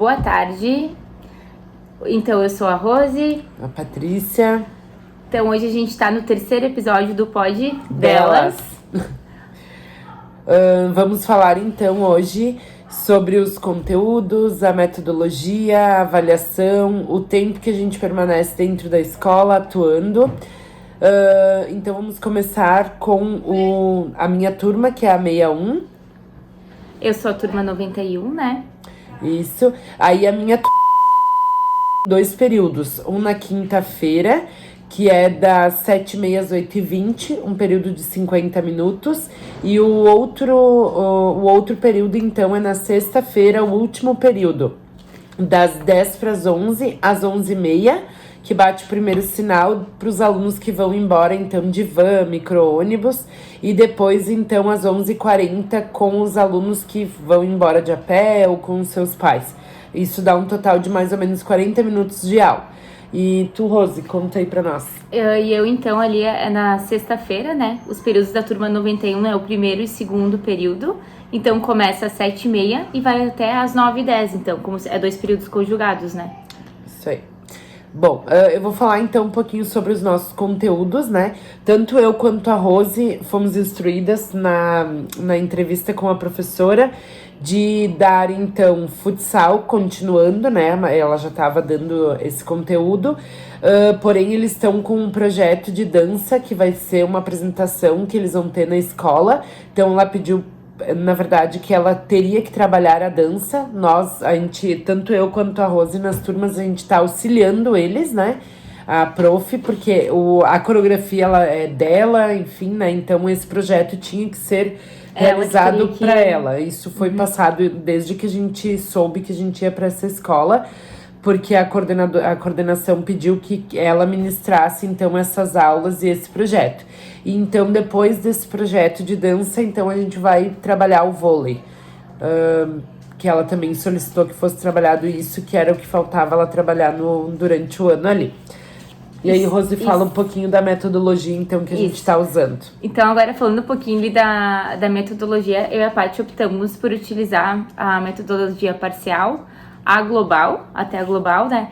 boa tarde. Então, eu sou a Rose. A Patrícia. Então, hoje a gente tá no terceiro episódio do Pod Delas. Vamos falar, então, hoje sobre os conteúdos, a metodologia, a avaliação, o tempo que a gente permanece dentro da escola atuando. Então, vamos começar com a minha turma, que é a 61. Eu sou a turma 91, né? Isso. Aí a minha turma, 2 períodos. Um na quinta-feira, que é das 7h30 às 8h20, um período de 50 minutos. E o outro período, então, é na sexta-feira, o último período, das 10 para as 11 às 11h30, que bate o primeiro sinal para os alunos que vão embora, então, de van, micro-ônibus. E depois, então, às 11h40, com os alunos que vão embora de a pé ou com os seus pais. Isso dá um total de mais ou menos 40 minutos de aula. E tu, Rose, conta aí pra nós. Eu então, ali é na sexta-feira, né? Os períodos da turma 91 é o primeiro e segundo período. Então, começa às 7h30 e vai até às 9h10. Então, como é 2 períodos conjugados, né? Isso aí. Bom, eu vou falar então um pouquinho sobre os nossos conteúdos, né? Tanto eu quanto a Rose fomos instruídas na entrevista com a professora de dar, então, futsal continuando, né? Ela já estava dando esse conteúdo, porém eles estão com um projeto de dança que vai ser uma apresentação que eles vão ter na escola. Então ela pediu, na verdade, que ela teria que trabalhar a dança. Tanto eu quanto a Rose, nas turmas, a gente tá auxiliando eles, né? A prof, porque a coreografia ela é dela, enfim, né? Então esse projeto tinha que ser realizado para ela. Isso foi passado desde que a gente soube que a gente ia para essa escola, porque a coordenação pediu que ela ministrasse, então, essas aulas e esse projeto. E, então, depois desse projeto de dança, então, a gente vai trabalhar o vôlei. Que ela também solicitou que fosse trabalhado isso, que era o que faltava ela trabalhar durante o ano ali. E aí, Rose, fala um pouquinho da metodologia, então, que a gente está usando. Então, agora falando um pouquinho ali da metodologia, eu e a Paty optamos por utilizar a metodologia parcial, até a global, né?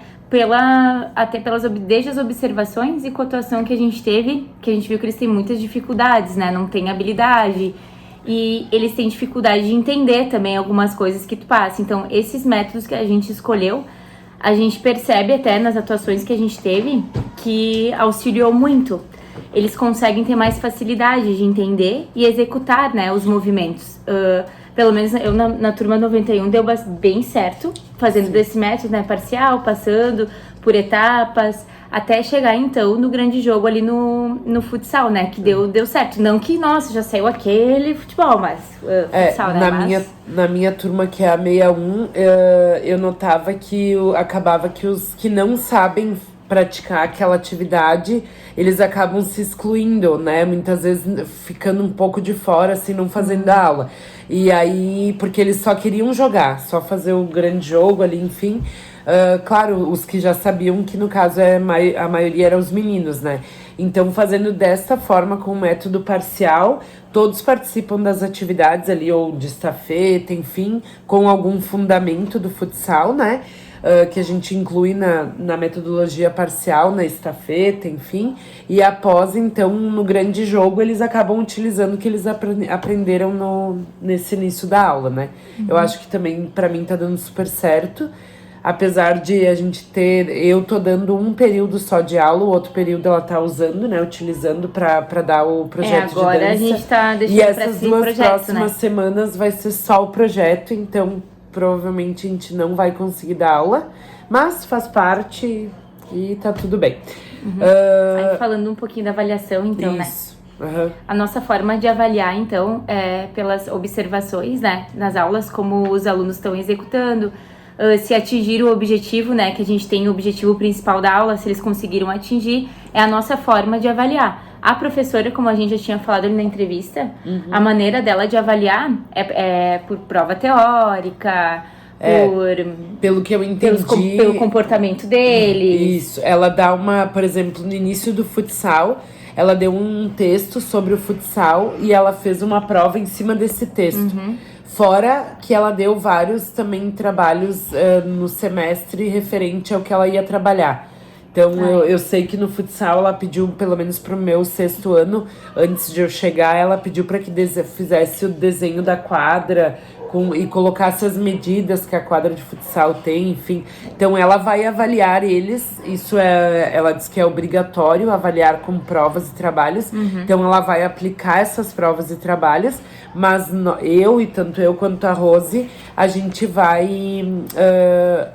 Desde as observações e cotação que a gente teve, que a gente viu que eles têm muitas dificuldades, né? Não tem habilidade. E eles têm dificuldade de entender também algumas coisas que tu passa. Então, esses métodos que a gente escolheu, a gente percebe até nas atuações que a gente teve que auxiliou muito. Eles conseguem ter mais facilidade de entender e executar, né, os movimentos. Pelo menos eu na turma 91 deu bem certo, fazendo desse método, né, parcial, passando por etapas, até chegar então no grande jogo ali no futsal, né, que deu certo. Não que, nossa, já saiu aquele futebol, mas futsal, né? Na minha turma, que é a 61, eu notava que acabava que os que não sabem praticar aquela atividade, eles acabam se excluindo, né? Muitas vezes ficando um pouco de fora, assim, não fazendo a aula. E aí, porque eles só queriam jogar, só fazer o grande jogo ali, enfim. Claro, os que já sabiam, que no caso a maioria eram os meninos, né? Então, fazendo dessa forma, com o método parcial, todos participam das atividades ali, ou de estafeta, enfim, com algum fundamento do futsal, né? Que a gente inclui na metodologia parcial, na estafeta, enfim. E após, então, no grande jogo, eles acabam utilizando o que eles aprenderam nesse início da aula, né? Eu acho que também, pra mim, tá dando super certo. Apesar de a gente eu tô dando um período só de aula, o outro período ela tá usando, né, utilizando pra dar o projeto de dança. Agora a gente tá deixando e pra essas si duas projeto, próximas semanas vai ser só o projeto, então provavelmente a gente não vai conseguir dar aula, mas faz parte e tá tudo bem. Aí falando um pouquinho da avaliação, então, isso. né? A nossa forma de avaliar, então, é pelas observações, né, nas aulas, como os alunos estão executando, se atingir o objetivo, né, que a gente tem o objetivo principal da aula, se eles conseguiram atingir, é a nossa forma de avaliar. A professora, como a gente já tinha falado ali na entrevista, a maneira dela de avaliar é por prova teórica, pelo que eu entendi, pelo comportamento deles. Isso, ela dá por exemplo, no início do futsal, ela deu um texto sobre o futsal e ela fez uma prova em cima desse texto. Fora que ela deu vários também trabalhos no semestre referente ao que ela ia trabalhar. Então, eu sei que no futsal ela pediu, pelo menos pro meu 6º ano, antes de eu chegar, ela pediu para que fizesse o desenho da quadra e colocasse as medidas que a quadra de futsal tem, enfim. Então, ela vai avaliar eles, ela diz que é obrigatório avaliar com provas e trabalhos. Então, ela vai aplicar essas provas e trabalhos, mas tanto eu quanto a Rose, a gente vai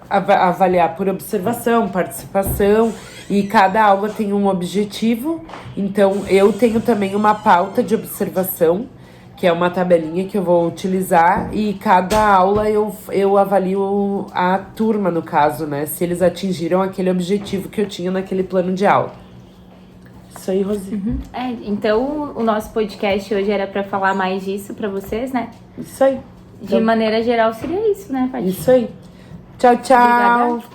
avaliar por observação, participação, e cada aula tem um objetivo. Então, eu tenho também uma pauta de observação, que é uma tabelinha que eu vou utilizar, e cada aula eu avalio a turma, no caso, né? Se eles atingiram aquele objetivo que eu tinha naquele plano de aula. Isso aí, Rosi. Então, o nosso podcast hoje era para falar mais disso para vocês, né? Isso aí. De maneira geral, seria isso, né, Paty? Isso aí. Tchau, tchau. Obrigada.